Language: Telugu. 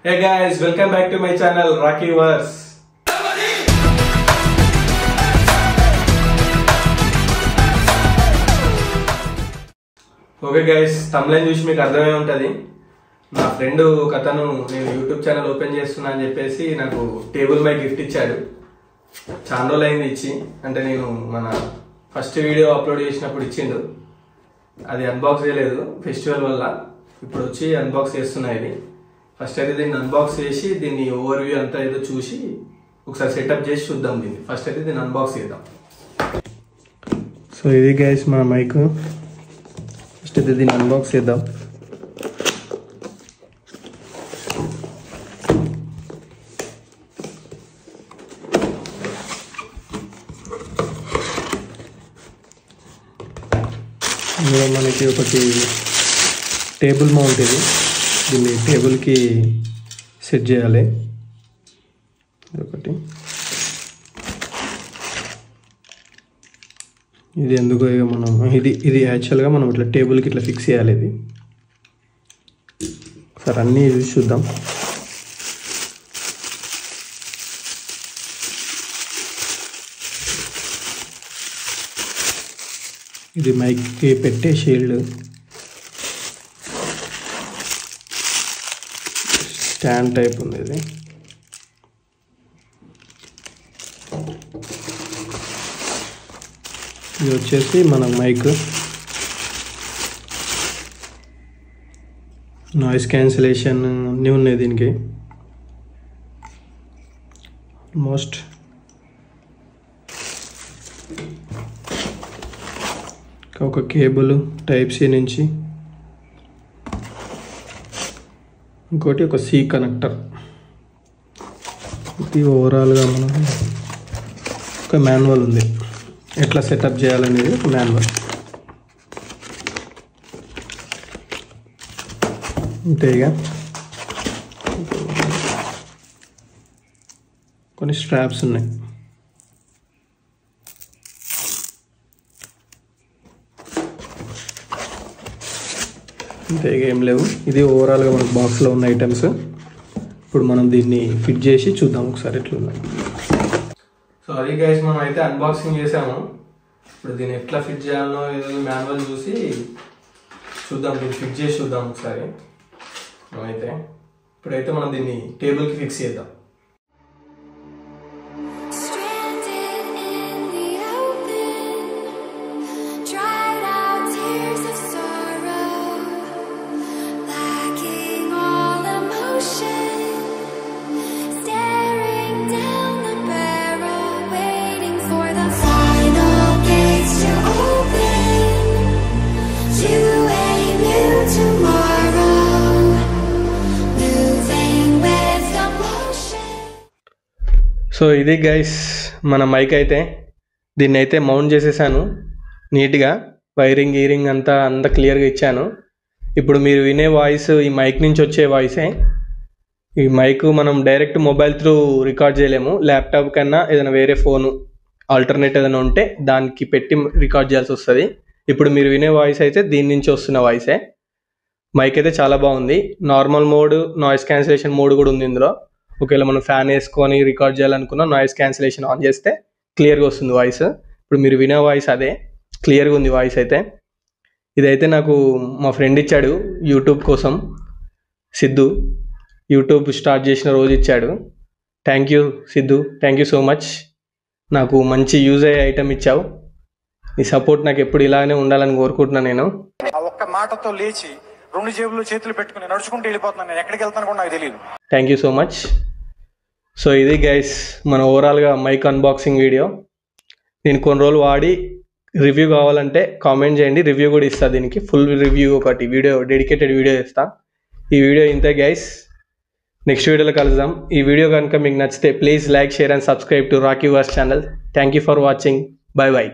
Hey guys, welcome back to my channel Rocky Verse. Okay guys, తమ్లైన్ చూసి మీకు అర్థమై ఉంటుంది. నా ఫ్రెండ్ ఒకతను నేను యూట్యూబ్ ఛానల్ ఓపెన్ చేస్తున్నా అని చెప్పేసి నాకు టేబుల్ మైక్ గిఫ్ట్ ఇచ్చాడు. చాలా రోజులు అయింది ఇచ్చి, అంటే నేను మన ఫస్ట్ వీడియో అప్లోడ్ చేసినప్పుడు ఇచ్చిండు. అది అన్బాక్స్ చేయలేదు ఫెస్టివల్ వల్ల. ఇప్పుడు వచ్చి అన్బాక్స్ చేస్తున్నా. ఇది ఫస్ట్ అయితే దీన్ని అన్బాక్స్ చేసి దీన్ని ఓవర్ వ్యూ అంతా ఏదో చూసి ఒకసారి సెటప్ చేసి చూద్దాం. దీన్ని ఫస్ట్ అయితే దీన్ని అన్బాక్స్ చేద్దాం. సో ఇది గైస్ మన మైక్. ఫస్ట్ అయితే దీన్ని అన్బాక్స్ చేద్దాం. ఇందులో మనకి ఒకటి టేబుల్ మౌంట్, ఇది దీన్ని టేబుల్కి సెట్ చేయాలి. ఒకటి ఇది ఎందుకో ఇక మనం ఇది యాక్చువల్గా మనం ఇట్లా టేబుల్కి ఇట్లా ఫిక్స్ చేయాలి. ఇది సరే అన్నీ చూసి చూద్దాం. ఇది మైక్కి పెట్టే షీల్డ్, స్టాండ్ టైప్ ఉంది. ఇది వచ్చేసి మన మైక్. నాయిస్ క్యాన్సిలేషన్ అన్నీ ఉన్నాయి దీనికి. ఆల్మోస్ట్ ఒక కేబుల్ టైప్ సి నుంచి, ఇంకోటి ఒక సి కనెక్టర్. ఇది ఓవరాల్గా మనం ఒక మాన్యువల్ ఉంది, ఎట్లా సెటప్ చేయాలనేది ఒక మాన్యువల్. అంతే. ఇక కొన్ని స్ట్రాప్స్ ఉన్నాయి. అంతే, ఇక ఏం లేవు. ఇది ఓవరాల్గా మనకు బాక్స్లో ఉన్న ఐటమ్స్. ఇప్పుడు మనం దీన్ని ఫిట్ చేసి చూద్దాం ఒకసారి ఎట్లుంది. సో అది గైస్, మనం అయితే అన్బాక్సింగ్ చేసాము. ఇప్పుడు దీన్ని ఎట్లా ఫిట్ చేయాలో ఏదో మాన్యువల్ చూసి చూద్దాం, దీన్ని ఫిట్ చేసి చూద్దాం ఒకసారి. అయితే ఇప్పుడైతే మనం దీన్ని టేబుల్కి ఫిక్స్ చేద్దాం. సో ఇది గైస్ మన మైక్. అయితే దీన్ని అయితే మౌంట్ చేసేసాను నీట్గా. వైరింగ్ అంతా క్లియర్గా ఇచ్చాను. ఇప్పుడు మీరు వినే వాయిస్ ఈ మైక్ నుంచి వచ్చే వాయిసే. ఈ మైక్ మనం డైరెక్ట్ మొబైల్ త్రూ రికార్డ్ చేయలేము. ల్యాప్టాప్ కన్నా ఏదైనా వేరే ఫోను ఆల్టర్నేట్ ఏదైనా ఉంటే దానికి పెట్టి రికార్డ్ చేయాల్సి వస్తుంది. ఇప్పుడు మీరు వినే వాయిస్ అయితే దీని నుంచి వస్తున్న వాయిసే. మైక్ అయితే చాలా బాగుంది. Normal mode, noise cancellation mode కూడా ఉంది ఇందులో. ఒకవేళ మనం ఫ్యాన్ వేసుకొని రికార్డ్ చేయాలనుకున్నా నాయిస్ క్యాన్సిలేషన్ ఆన్ చేస్తే క్లియర్గా వస్తుంది వాయిస్. ఇప్పుడు మీరు వినే వాయిస్ అదే, క్లియర్గా ఉంది వాయిస్ అయితే. ఇదైతే నాకు మా ఫ్రెండ్ ఇచ్చాడు యూట్యూబ్ కోసం, సిద్ధు. యూట్యూబ్ స్టార్ట్ చేసిన రోజు ఇచ్చాడు. Thank you Siddhu, thank you so much. నాకు మంచి యూజ్ అయ్యే ఐటమ్ ఇచ్చావు. నీ సపోర్ట్ నాకు ఎప్పుడు ఇలానే ఉండాలని కోరుకుంటున్నాను. నేను ఒక్క మాటతో లేచి 2 జేబులు చేతులు పెట్టుకుని నడుచుకుంటూ వెళ్ళిపోతున్నాను. నేను ఎక్కడికి వెళ్తాను కూడా నాకు తెలియదు. Thank you so much. So ఇది గైస్ మన ఓవరాల్గా మైక్ అన్బాక్సింగ్ వీడియో. నేను కొన్ని రోజులు వాడి రివ్యూ కావాలంటే కామెంట్ చేయండి, రివ్యూ కూడా ఇస్తా. దీనికి ఫుల్ రివ్యూ ఒకటి వీడియో, డెడికేటెడ్ వీడియో ఇస్తా. ఈ వీడియో ఇంతే గైస్, నెక్స్ట్ వీడియోలో కలుద్దాం. ఈ వీడియో కనుక మీకు నచ్చితే please like, share and subscribe to Rocky verse channel. Thank you for watching. Bye by.